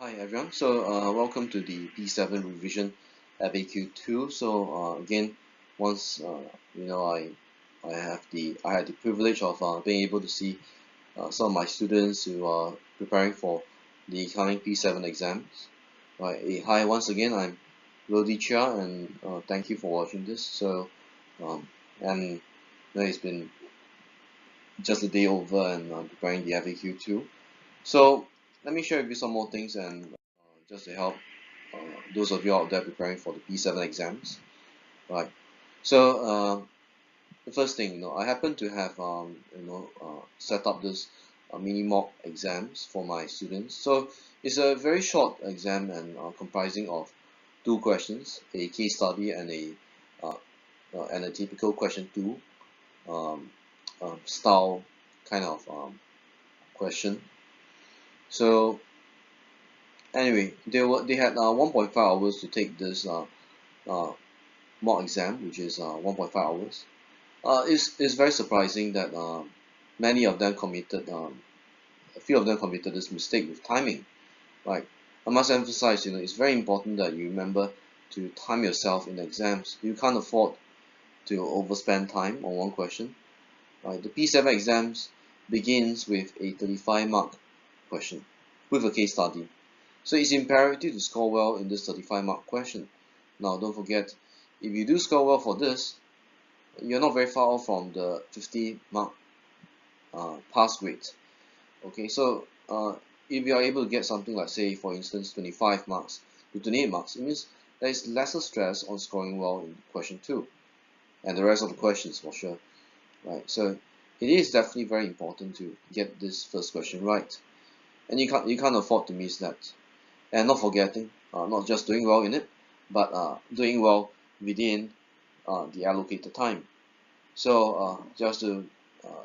Hi everyone. Welcome to the P7 revision FAQ2. Again, once I had the privilege of being able to see some of my students who are preparing for the coming P7 exams. Right. Hi once again. I'm Lodi Chia, and thank you for watching this. Um, and it's been just a day over, and I'm preparing the FAQ2. So let me share with you some more things and just to help uh, those of you out there preparing for the P7 exams, right? So the first thing, I happen to have set up this mini mock exams for my students. So it's a very short exam and comprising of two questions, a case study uh, and a typical question two um, style kind of question. So anyway, they had 1.5 hours to take this uh, mock exam, which is 1.5 hours. It's very surprising that many of them committed, a few of them committed this mistake with timing. Right? I must emphasize, it's very important that you remember to time yourself in exams. You can't afford to overspend time on one question. Right? The P7 exams begins with a 35 mark question with a case study. So it's imperative to score well in this 35 mark question. Now don't forget, if you do score well for this, you're not very far off from the 50 mark pass grade. Okay, so if you are able to get something like, say, for instance, 25 marks to 28 marks, it means there is lesser stress on scoring well in question 2 and the rest of the questions for sure, right? So it is definitely very important to get this first question right, and you can't afford to miss that. And not forgetting, not just doing well in it, but doing well within the allocated time. So just to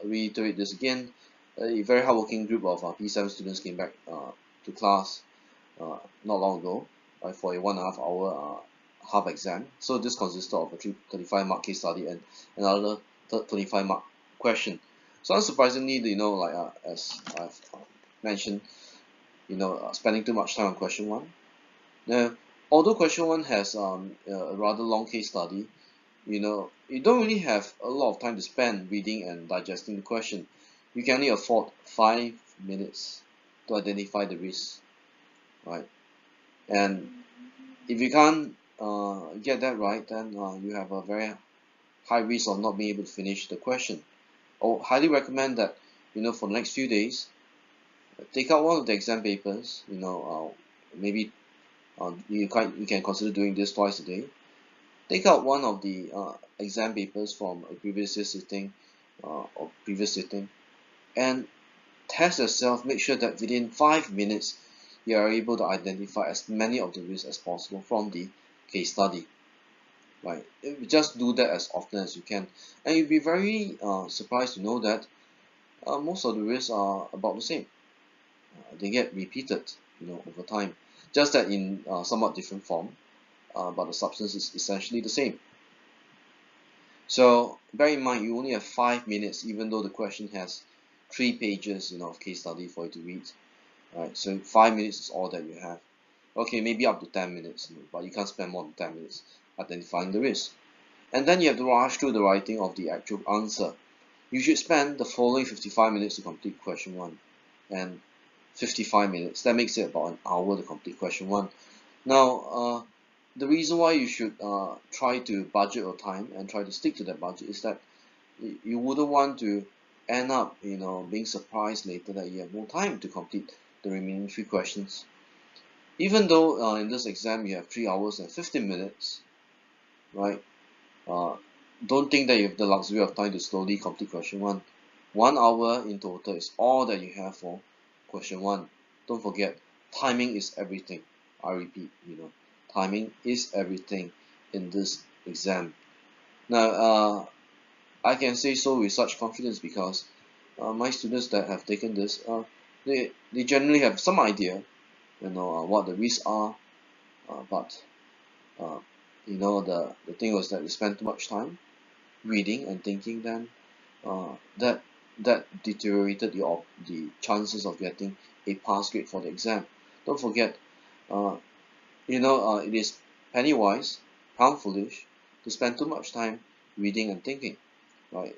reiterate this again, a very hardworking group of P7 students came back to class not long ago, right, for a 1.5 hour half exam. So this consisted of a 35 mark case study and another 25 mark question. So unsurprisingly, as I've mentioned, spending too much time on question one. Now, although question one has a rather long case study, you don't really have a lot of time to spend reading and digesting the question. You can only afford 5 minutes to identify the risk, right? And if you can't get that right, then you have a very high risk of not being able to finish the question. I would highly recommend that, for the next few days, take out one of the exam papers, maybe you can consider doing this twice a day. Take out one of the exam papers from a previous year sitting or previous sitting and test yourself. Make sure that within 5 minutes you are able to identify as many of the risks as possible from the case study. Right? Just do that as often as you can, and you'll be very surprised to know that most of the risks are about the same. They get repeated, over time, just that in somewhat different form, but the substance is essentially the same. So bear in mind, you only have 5 minutes, even though the question has 3 pages, of case study for you to read. Right? So 5 minutes is all that you have. Okay, maybe up to 10 minutes, but you can't spend more than 10 minutes identifying the risk. And then you have to rush through the writing of the actual answer. You should spend the following 55 minutes to complete question one, and 55 minutes. That makes it about an hour to complete question one. Now, the reason why you should try to budget your time and try to stick to that budget is that you wouldn't want to end up, being surprised later that you have no time to complete the remaining 3 questions. Even though in this exam you have 3 hours and 15 minutes, right? Uh, don't think that you have the luxury of time to slowly complete question one. 1 hour in total is all that you have for question one. Don't forget, timing is everything. I repeat, timing is everything in this exam. Now, I can say so with such confidence because my students that have taken this, they generally have some idea, what the risks are, but uh, the thing was that they spent too much time reading and thinking, then that deteriorated the chances of getting a pass grade for the exam. Don't forget, uh, it is penny wise, pound foolish to spend too much time reading and thinking. Right?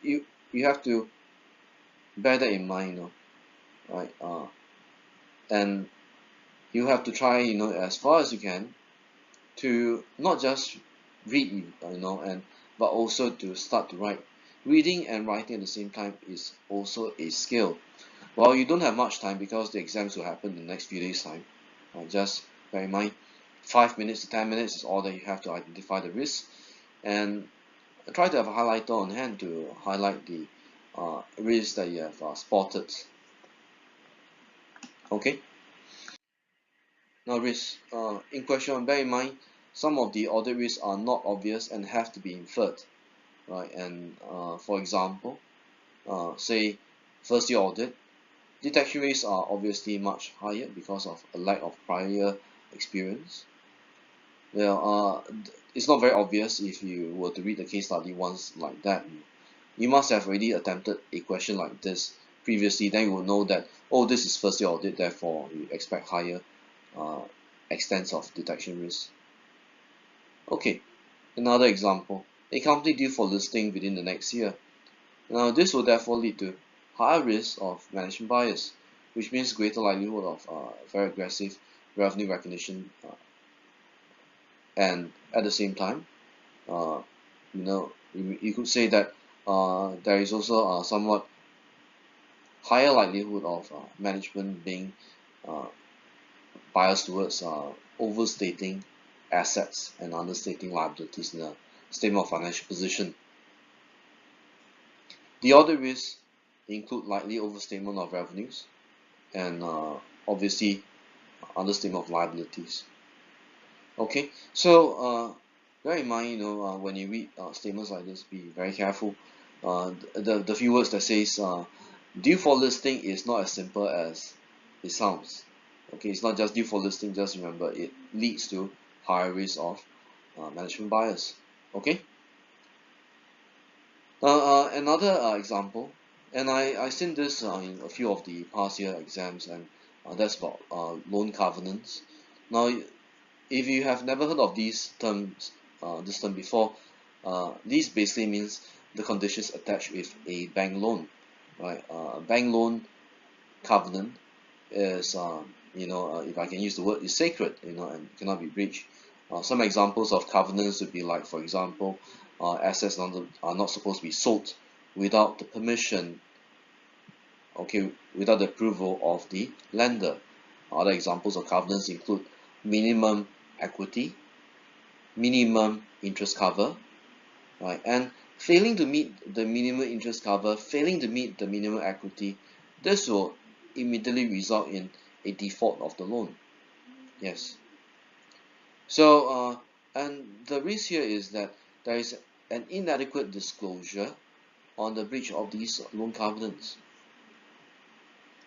You have to bear that in mind, right? And you have to try, as far as you can to not just read, and but also to start to write. Reading and writing at the same time is also a skill. Well, you don't have much time because the exams will happen in the next few days' time. Just bear in mind, 5 minutes to 10 minutes is all that you have to identify the risks, and try to have a highlighter on hand to highlight the risks that you have spotted. Okay. Now, risks. In question, bear in mind, some of the audit risks are not obvious and have to be inferred, right? And for example, say first year audit, detection rates are obviously much higher because of a lack of prior experience. Well, it's not very obvious if you were to read the case study once like that. You must have already attempted a question like this previously, then you will know that, oh, this is first year audit, therefore you expect higher uh, extents of detection risk. Okay, another example. A company due for listing within the next year. Now, this will therefore lead to higher risk of management bias, which means greater likelihood of very aggressive revenue recognition, and at the same time, uh, you could say that there is also a somewhat higher likelihood of management being uh, biased towards overstating assets and understating liabilities in a statement of financial position. The other risks include likely overstatement of revenues and obviously understatement of liabilities. Okay, so bear in mind, when you read statements like this, be very careful. The few words that says due for listing is not as simple as it sounds. Okay, it's not just due for listing. Just remember, it leads to higher risk of management bias. Okay. Another example, and I seen this in a few of the past year exams, and that's about loan covenants. Now, if you have never heard of these terms, this term before, this basically means the conditions attached with a bank loan, right? A bank loan covenant is, if I can use the word, is sacred, and cannot be breached. Some examples of covenants would be like, for example, assets are not supposed to be sold without the permission, okay, without the approval of the lender. Other examples of covenants include minimum equity, minimum interest cover, right? And failing to meet the minimum interest cover, failing to meet the minimum equity, this will immediately result in a default of the loan. Yes. So, and the risk here is that there is an inadequate disclosure on the breach of these loan covenants.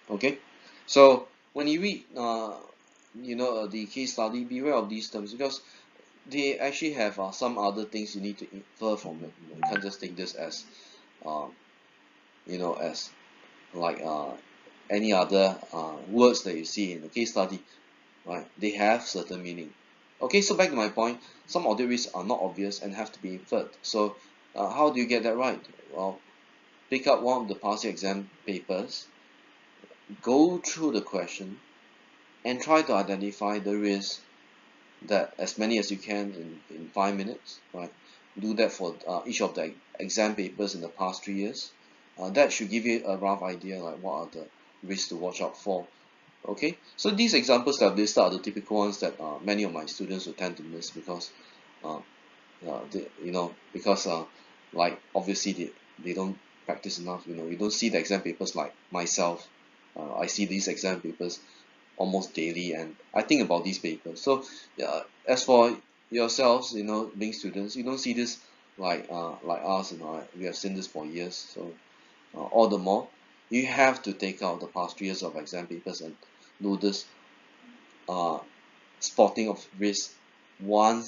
Okay. So when you read, the case study, beware of these terms because they actually have some other things you need to infer from it. You can't just take this as, uh, as like any other words that you see in the case study, right? They have certain meaning. Okay, so back to my point, some audit risks are not obvious and have to be inferred. So how do you get that right? Well, pick up one of the past exam papers, go through the question, and try to identify the risks that as many as you can in 5 minutes, right? Do that for each of the exam papers in the past 3 years. That should give you a rough idea like what are the risks to watch out for. Okay, so these examples that I've listed are the typical ones that many of my students will tend to miss because uh, because like obviously they don't practice enough. You don't see the exam papers like myself. I see these exam papers almost daily, and I think about these papers. So as for yourselves, being students, you don't see this like us. We have seen this for years. So all the more you have to take out the past 3 years of exam papers and do this uh, spotting of risk one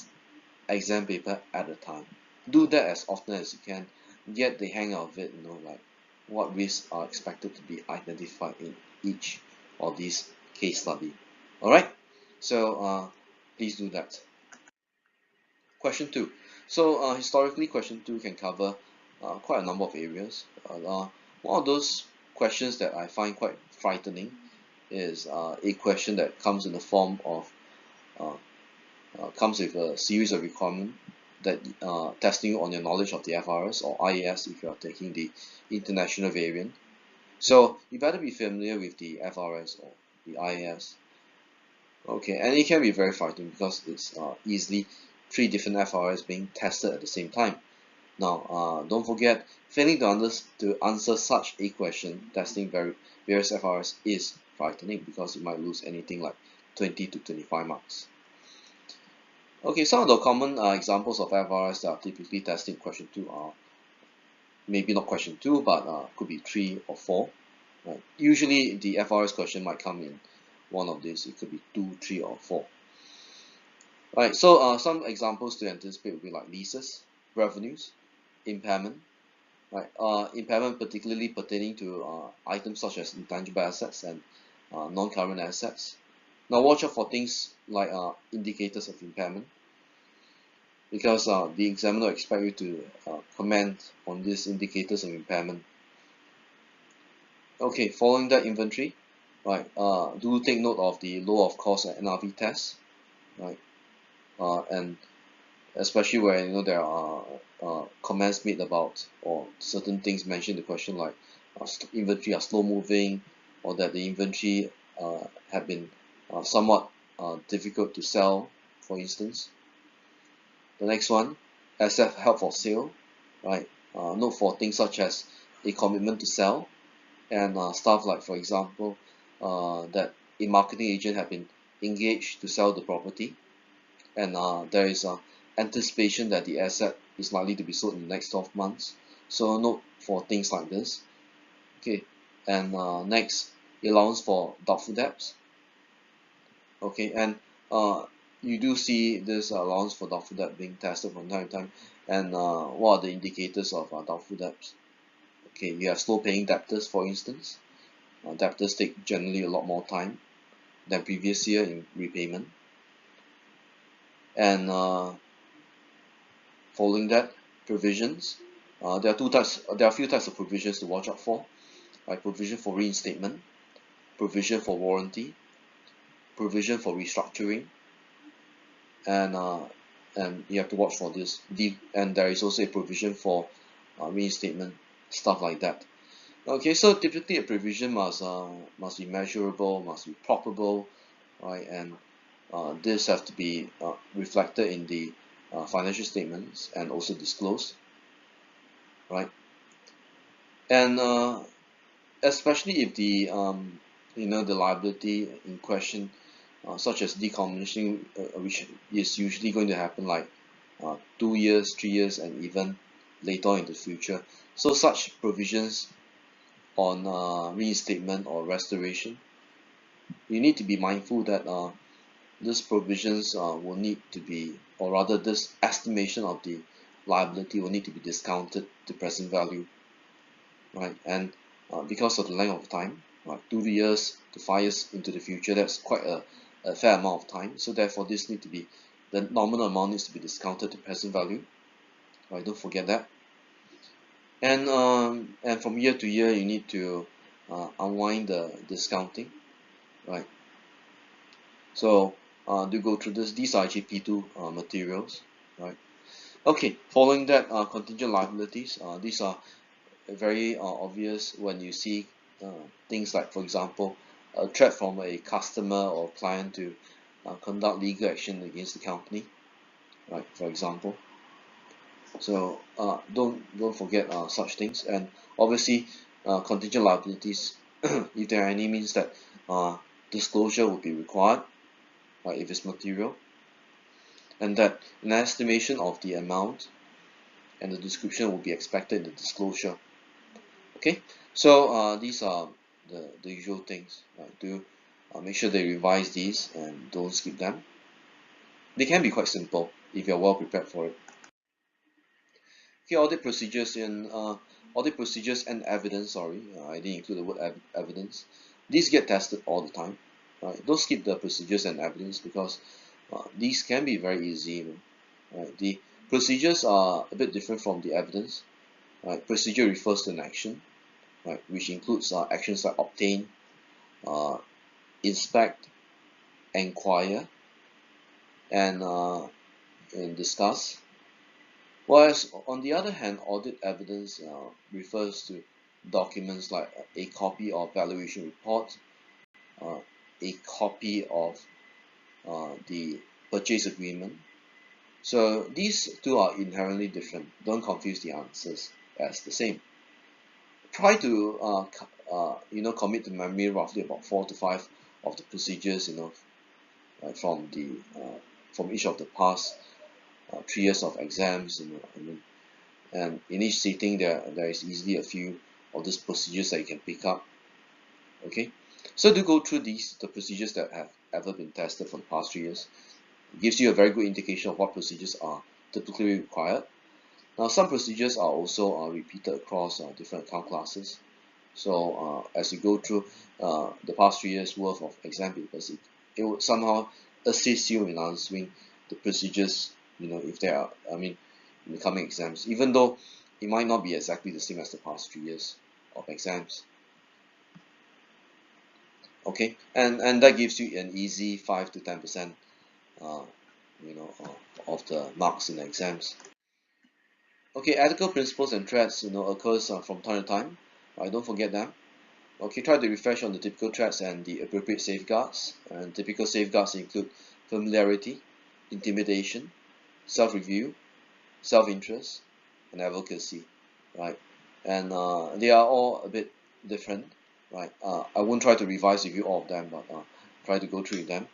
exam paper at a time. Do that as often as you can. Get the hang of it. Like what risks are expected to be identified in each of these case study. Alright, so please do that. Question 2. So historically, question 2 can cover quite a number of areas. One of those questions that I find quite frightening is a question that comes in the form of uh, comes with a series of requirements that testing you on your knowledge of the FRS or IAS if you are taking the international variant. So you better be familiar with the FRS or the IAS. Okay, and it can be very frightening because it's easily three different FRS being tested at the same time. Now, don't forget, failing to answer such a question testing various FRS is frightening because you might lose anything like 20 to 25 marks. Okay, some of the common examples of FRS that are typically tested in question 2 are maybe not question 2, but could be 3 or 4. Right? Usually, the FRS question might come in one of these. It could be 2, 3, or 4. Right, so some examples to anticipate would be like leases, revenues, impairment, right? Impairment particularly pertaining to items such as intangible assets and non-current assets. Now watch out for things like indicators of impairment because the examiner will expect you to comment on these indicators of impairment. Okay, following that inventory, right? Do take note of the low of cost and NRV test, right? And especially where there are comments made about or certain things mentioned in the question like inventory are slow moving or that the inventory have been somewhat difficult to sell, for instance. The next one, asset held for sale, right? Note for things such as a commitment to sell and stuff like, for example, that a marketing agent have been engaged to sell the property and there is anticipation that the asset is likely to be sold in the next 12 months. So note for things like this. Okay, and next, allowance for doubtful debts. Okay, and you do see this allowance for doubtful debt being tested from time to time. And what are the indicators of doubtful debts? Okay, you have slow paying debtors, for instance. Debtors take generally a lot more time than previous year in repayment. And following that, provisions. There are a few types of provisions to watch out for. Like provision for reinstatement, provision for warranty, provision for restructuring, and you have to watch for this. And there is also a provision for reinstatement, stuff like that. Okay, so typically a provision must be measurable, must be probable, right? And this have to be reflected in the financial statements and also disclosed, right? And especially if the the liability in question, such as decommissioning, which is usually going to happen like 2 years, 3 years, and even later on in the future. So such provisions on reinstatement or restoration, you need to be mindful that these provisions will need to be, or rather this estimation of the liability will need to be discounted to present value, right? And because of the length of time, right, 2 years to 5 years into the future, that's quite a fair amount of time. So therefore, the nominal amount needs to be discounted to present value, right? Don't forget that. And from year to year, you need to unwind the discounting, right? So do go through this. These are actually P2 materials, right? Okay, following that, contingent liabilities. These are very obvious when you see things like, for example, a threat from a customer or client to conduct legal action against the company, right? For example. So don't forget such things, and obviously contingent liabilities, if there are any means that disclosure would be required, right, if it's material, and that an estimation of the amount and the description will be expected in the disclosure. Okay, so these are the usual things. Right? Do make sure they revise these and don't skip them. They can be quite simple if you're well prepared for it. Okay, audit procedures and evidence. Sorry, I didn't include the word evidence. These get tested all the time. Right? Don't skip the procedures and evidence, because these can be very easy. Right? The procedures are a bit different from the evidence. Right? Procedure refers to an action, right, which includes actions like obtain, uh, inspect, inquire, and discuss. Whereas on the other hand, audit evidence refers to documents like a copy of valuation report, uh, a copy of the purchase agreement. So these two are inherently different. Don't confuse the answers as the same. Try to commit to memory roughly about 4 to 5 of the procedures, from each of the past 3 years of exams. And in each sitting there is easily a few of these procedures that you can pick up. Okay, so to go through the procedures that have ever been tested for the past 3 years. It gives you a very good indication of what procedures are typically required. Now, some procedures are also repeated across different account classes. So as you go through the past 3 years worth of exam papers, it would somehow assist you in answering the procedures, if there are, in the coming exams, even though it might not be exactly the same as the past 3 years of exams. Okay, and that gives you an easy 5 to 10% uh, of the marks in the exams. Okay, ethical principles and threats, occurs from time to time. Don't forget them. Okay, try to refresh on the typical threats and the appropriate safeguards. And typical safeguards include familiarity, intimidation, self-review, self-interest, and advocacy. Right, and they are all a bit different. Right, I won't try to revise with you all of them, but try to go through them.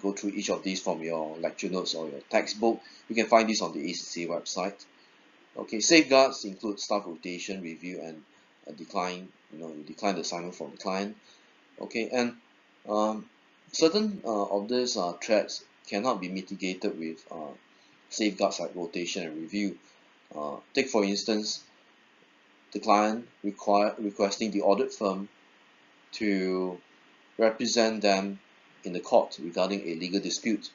Go through each of these from your lecture notes or your textbook. You can find this on the ACCA website. Okay, safeguards include staff rotation, review, and decline. You decline the assignment from the client. Okay, and certain of these threats cannot be mitigated with safeguards like rotation and review. Take for instance, the client requesting the audit firm to represent them in the court regarding a legal dispute.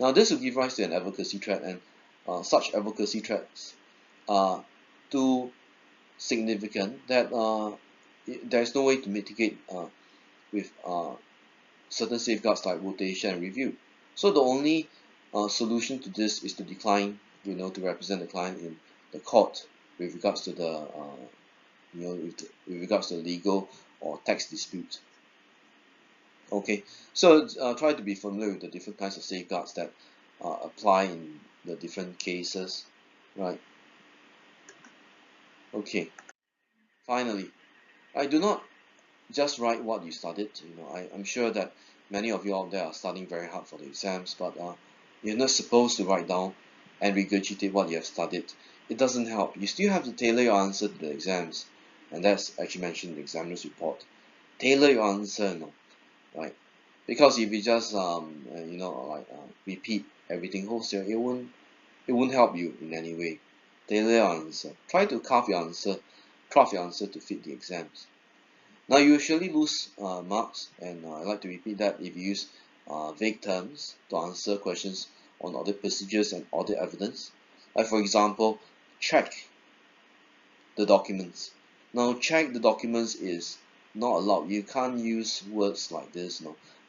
Now, this will give rise to an advocacy threat, and such advocacy threats are too significant that there is no way to mitigate with certain safeguards like rotation and review. So the only solution to this is to decline, to represent the client in the court with regards to the with regards to legal or tax dispute. Okay, so try to be familiar with the different kinds of safeguards that apply in the different cases, right? Okay, finally, I do not just write what you studied. I'm sure that many of you out there are studying very hard for the exams, but you're not supposed to write down and regurgitate what you have studied. It doesn't help. You still have to tailor your answer to the exams, and that's actually mentioned in the examiner's report. Tailor your answer, right? Because if you just repeat everything wholesale, it won't help you in any way. Tailor your answer. Try to craft your answer to fit the exams. Now, you usually lose marks, and I like to repeat that if you use vague terms to answer questions on audit procedures and audit evidence. Like, for example, check the documents. Now, check the documents is not allowed. You can't use words like this.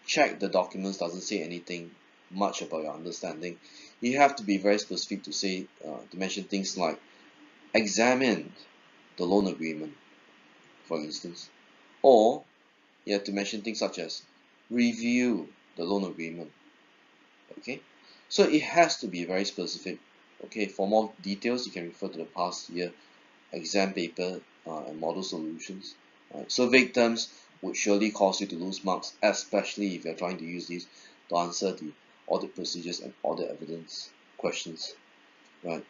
Check the documents doesn't say anything much about your understanding. You have to be very specific to mention things like examine the loan agreement, for instance, or you have to mention things such as review the loan agreement. Okay, so it has to be very specific. Okay, for more details, you can refer to the past year exam paper and model solutions. Right? So vague terms would surely cause you to lose marks, especially if you're trying to use these to answer the audit procedures and audit evidence questions. Right?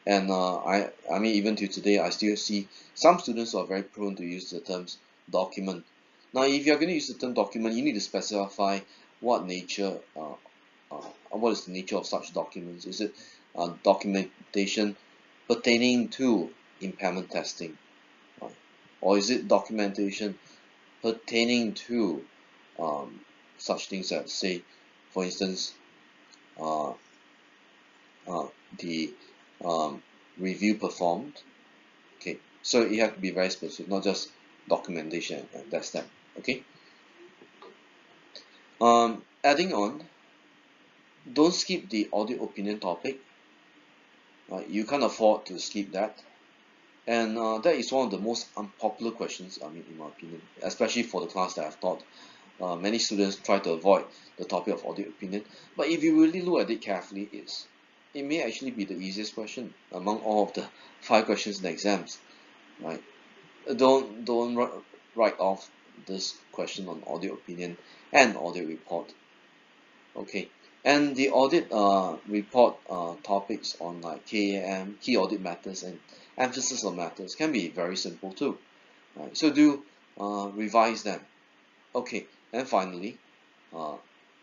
And I mean, even to today, I still see some students who are very prone to use the terms document. Now, if you're going to use the term document, you need to specify what is the nature of such documents. Is it documentation pertaining to impairment testing, or is it documentation pertaining to such things as, say, for instance, uh, the review performed. Okay, so you have to be very specific, not just documentation, and that's that. Okay. Adding on, don't skip the audit opinion topic. You can't afford to skip that, and that is one of the most unpopular questions. I mean, in my opinion, especially for the class that I've taught. Many students try to avoid the topic of audit opinion, but if you really look at it carefully, it may actually be the easiest question among all of the 5 questions in the exams, right? Don't write off this question on audit opinion and audit report. Okay, and the audit report topics on like KAM, key audit matters, and emphasis on matters can be very simple too, right? So do revise them. Okay, and finally, uh,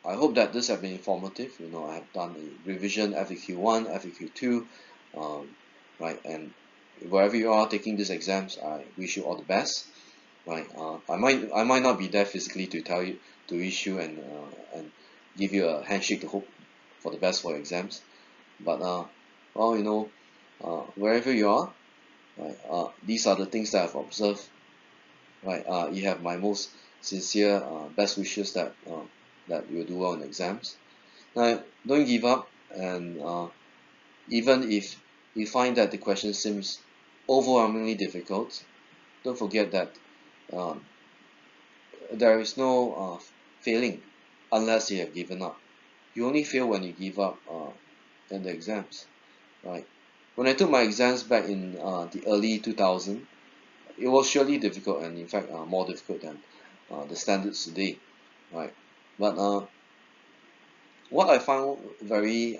I hope that this has been informative. I have done a revision FAQ1, FAQ2, right? And wherever you are taking these exams, I wish you all the best, right? I might not be there physically to tell you, to wish you and give you a handshake to hope for the best for your exams, but well, wherever you are, right? These are the things that I've observed, right? You have my most sincere best wishes that you'll do well in exams. Now, don't give up, and even if you find that the question seems overwhelmingly difficult, don't forget that um, there is no failing unless you have given up. You only fail when you give up in the exams, right? When I took my exams back in the early 2000s, it was surely difficult, and in fact more difficult than the standards today, right? But what I found very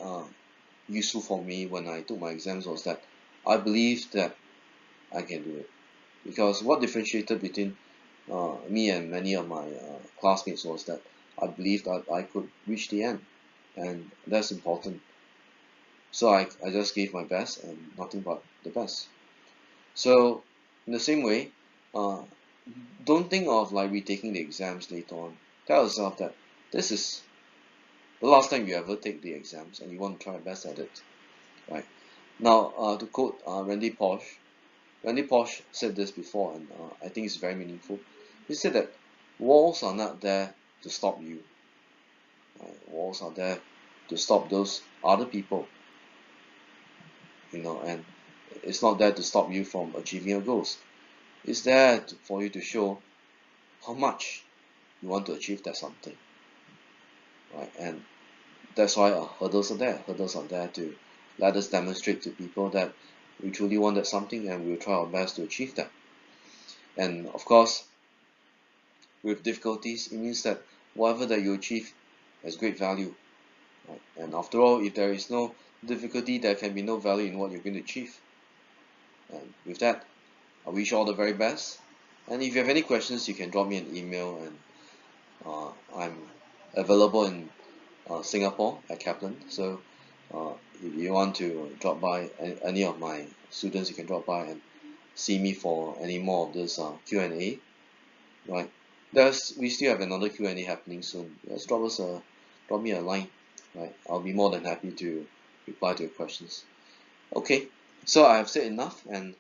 useful for me when I took my exams was that I believed that I can do it, because what differentiated between me and many of my classmates was that I believed that I could reach the end, and that's important. So I just gave my best and nothing but the best. So in the same way, uh, don't think of like retaking the exams later on. Tell yourself that this is the last time you ever take the exams, and you want to try your best at it, right? Now, to quote Randy Posh said this before, and I think it's very meaningful. He said that walls are not there to stop you. Right? Walls are there to stop those other people, and it's not there to stop you from achieving your goals. It's there for you to show how much you want to achieve that something, right? And that's why hurdles are there. Hurdles are there to let us demonstrate to people that we truly want that something, and we'll try our best to achieve that. And of course, with difficulties, it means that whatever that you achieve has great value, right? And after all, if there is no difficulty, there can be no value in what you're going to achieve. And with that, I wish you all the very best. And if you have any questions, you can drop me an email, and I'm available in Singapore at Kaplan. So if you want to drop by any of my students, you can drop by and see me for any more of this Q&A, right? We still have another Q&A happening soon. Just drop me a line, right? I'll be more than happy to reply to your questions. Okay, so I have said enough, and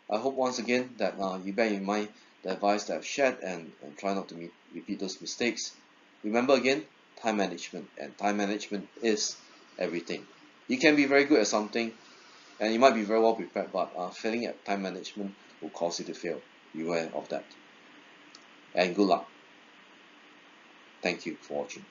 I hope once again that you bear in mind the advice that I've shared, and try not to repeat those mistakes. Remember again, time management, and time management is everything. You can be very good at something, and you might be very well prepared, but failing at time management will cause you to fail. Beware of that. And good luck. Thank you for watching.